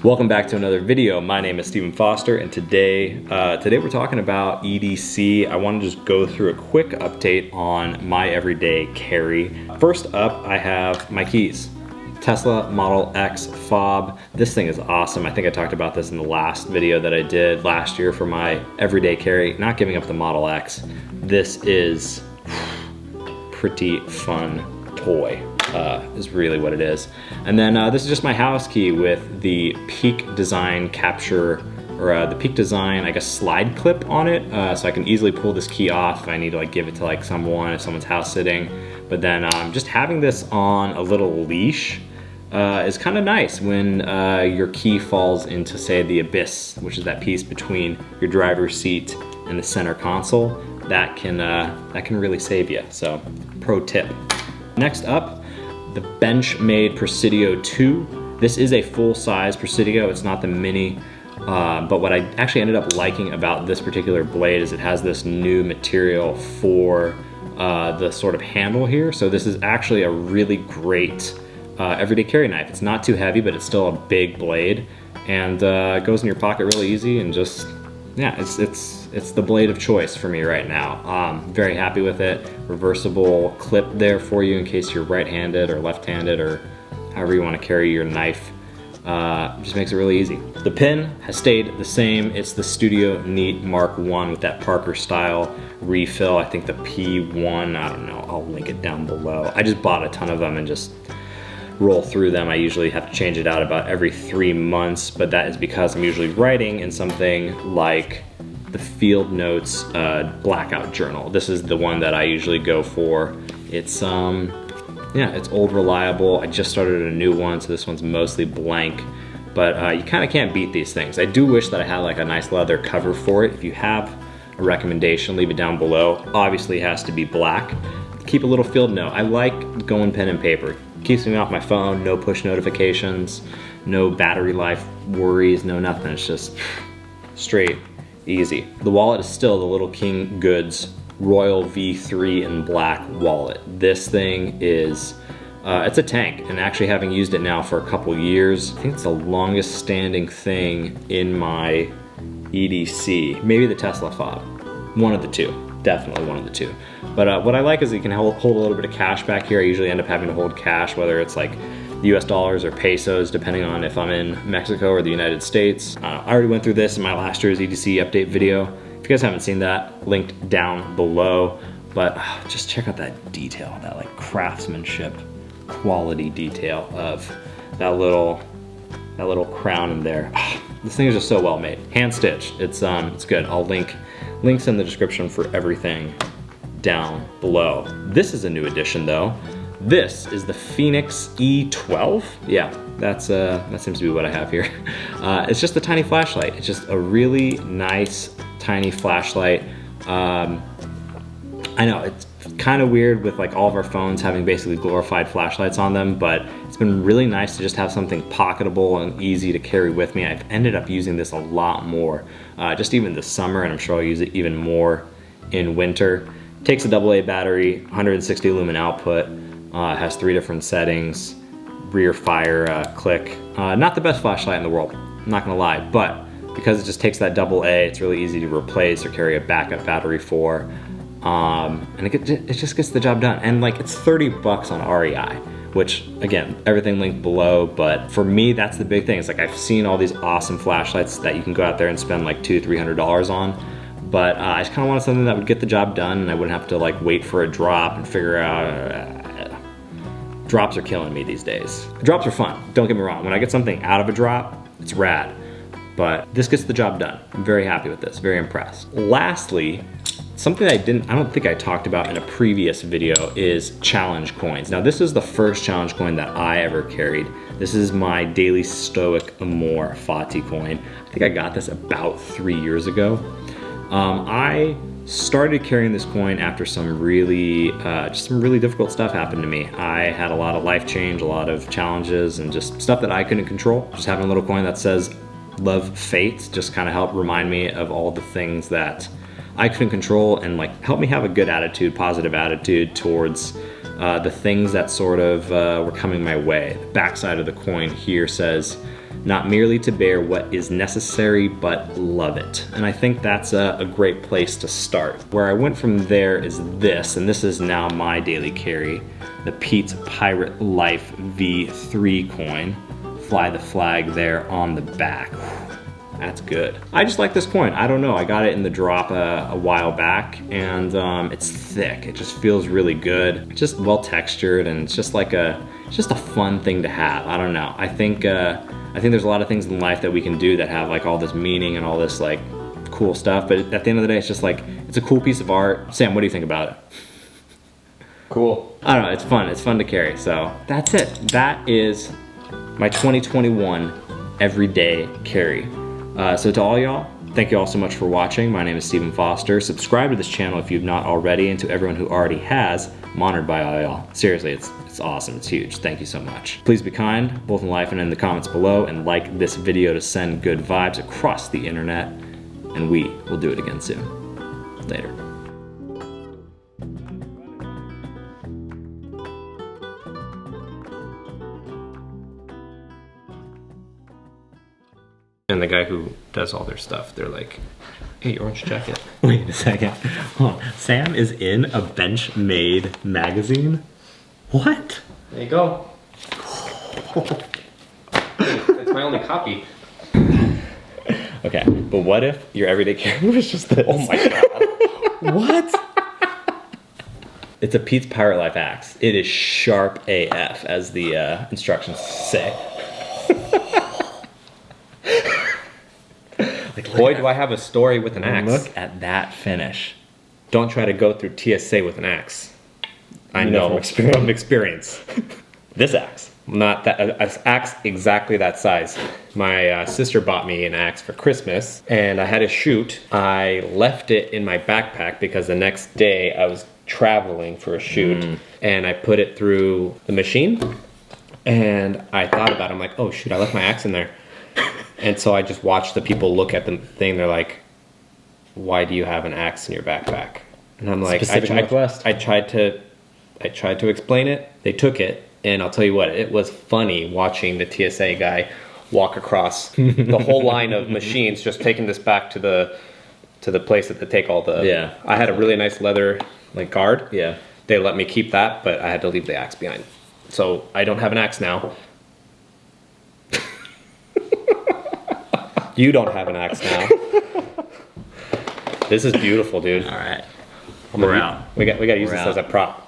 Welcome back to another video. My name is Stephen Foster, and today we're talking about EDC. I want to just go through a quick update on my everyday carry. First up, I have my keys. Tesla Model X fob. This thing is awesome. I think I talked about this in the last video that I did last year for my everyday carry. Not giving up the Model X. This is pretty fun toy. Is really what it is. And then this is just my house key with the Peak Design capture, or the Peak Design, I guess, slide clip on it. So I can easily pull this key off if I need to like give it to like someone, if someone's house sitting. But then just having this on a little leash is kind of nice when your key falls into, say, the abyss, which is that piece between your driver's seat and the center console. That can really save you. So, pro tip. Next up, the Benchmade Presidio 2. This is a full-size Presidio, it's not the mini, but what I actually ended up liking about this particular blade is it has this new material for the sort of handle here. So this is actually a really great everyday carry knife. It's not too heavy, but it's still a big blade, and it goes in your pocket really easy, and just, yeah, it's the blade of choice for me right now. Very happy with it. Reversible clip there for you in case you're right-handed or left-handed or however you want to carry your knife. Just makes it really easy. The pin has stayed the same. It's the Studio Neat Mark 1 with that Parker style refill. I think the P1, I don't know, I'll link it down below. I just bought a ton of them and just roll through them. I usually have to change it out about every 3 months, but that is because I'm usually writing in something like the Field Notes Blackout journal. This is the one that I usually go for. It's yeah, it's old, reliable. I just started a new one, so this one's mostly blank, but you kind of can't beat these things. I do wish that I had like a nice leather cover for it. If you have a recommendation, leave it down below. Obviously it has to be black. Keep a little field note. I like going pen and paper. Keeps me off my phone, no push notifications, no battery life worries, no nothing. It's just straight easy. The wallet is still the Little King Goods Royal V3 in black wallet. This thing is, it's a tank, and actually having used it now for a couple years, I think it's the longest standing thing in my EDC. Maybe the Tesla fob. One of the two. Definitely one of the two. But what I like is you can hold a little bit of cash back here. I usually end up having to hold cash, whether it's like US dollars or pesos, depending on if I'm in Mexico or the United States. I already went through this in my last year's EDC update video. If you guys haven't seen that, linked down below. But just check out that detail, that like craftsmanship, quality detail of that little crown in there. This thing is just so well made. Hand stitched. It's good. I'll links in the description for everything down below. This is a new addition though. This is the Phoenix E12. Yeah, that seems to be what I have here. It's just a tiny flashlight. It's just a really nice tiny flashlight. I know it's kind of weird with like all of our phones having basically glorified flashlights on them, but it's been really nice to just have something pocketable and easy to carry with me. I've ended up using this a lot more, just even this summer, and I'm sure I'll use it even more in winter. Takes a AA battery, 160 lumen output, has 3 different settings, rear fire click. Not the best flashlight in the world, I'm not gonna lie, but because it just takes that AA, it's really easy to replace or carry a backup battery for. And it just gets the job done. And like, it's 30 bucks on REI, which again, everything linked below, but for me, that's the big thing. It's like, I've seen all these awesome flashlights that you can go out there and spend like $200–300 on, but I just kind of wanted something that would get the job done, and I wouldn't have to like wait for a drop and figure out, drops are killing me these days. Drops are fun, don't get me wrong. When I get something out of a drop, it's rad, but this gets the job done. I'm very happy with this, very impressed. Lastly, something I don't think I talked about in a previous video is challenge coins. Now this is the first challenge coin that I ever carried. This is my Daily Stoic Amor Fati coin. I think I got this about 3 years ago. I started carrying this coin after some really difficult stuff happened to me. I had a lot of life change, a lot of challenges, and just stuff that I couldn't control. Just having a little coin that says love fate just kind of helped remind me of all the things that I couldn't control, and like help me have a good attitude, positive attitude towards the things that sort of were coming my way. The backside of the coin here says, not merely to bear what is necessary, but love it. And I think that's a great place to start. Where I went from there is this, and this is now my daily carry, the Pete's Pirate Life V3 coin. Fly the flag there on the back. That's good. I just like this coin. I don't know. I got it in the drop a while back, and it's thick. It just feels really good. It's just well textured, and it's just like a fun thing to have. I don't know. I think there's a lot of things in life that we can do that have like all this meaning and all this like cool stuff. But at the end of the day, it's just like it's a cool piece of art. Sam, what do you think about it? Cool. I don't know. It's fun. It's fun to carry. So that's it. That is my 2021 everyday carry. So to all y'all, thank you all so much for watching. My name is Stephen Foster. Subscribe to this channel if you've not already, and to everyone who already has, I'm honored by all y'all. Seriously, it's awesome, it's huge. Thank you so much. Please be kind, both in life and in the comments below, and like this video to send good vibes across the internet, and we will do it again soon. Later. And the guy who does all their stuff, they're like, hey, orange jacket. Wait a second. Hold on. Sam is in a Benchmade magazine? What? There you go. It's my only copy. Okay, but what if your everyday carry was just this? Oh my god. What? It's a Pete's Pirate Life axe. It is sharp AF, as the instructions say. Boy, do I have a story with an axe. Look at that finish. Don't try to go through TSA with an axe. I know from experience. This axe. Not that an axe exactly that size. My sister bought me an axe for Christmas, and I had a shoot. I left it in my backpack because the next day I was traveling for a shoot, and I put it through the machine, and I thought about it. I'm like, oh shoot, I left my axe in there. And so I just watched the people look at the thing. They're like, why do you have an axe in your backpack? And I'm like, I tried to explain it. They took it, and I'll tell you what, it was funny watching the TSA guy walk across the whole line of machines, just taking this back to the place that they take all the. Yeah. I had a really nice leather like guard. Yeah. They let me keep that, but I had to leave the axe behind. So I don't have an axe now. You don't have an axe now. This is beautiful, dude. All right. We're out. We got to use this as a prop.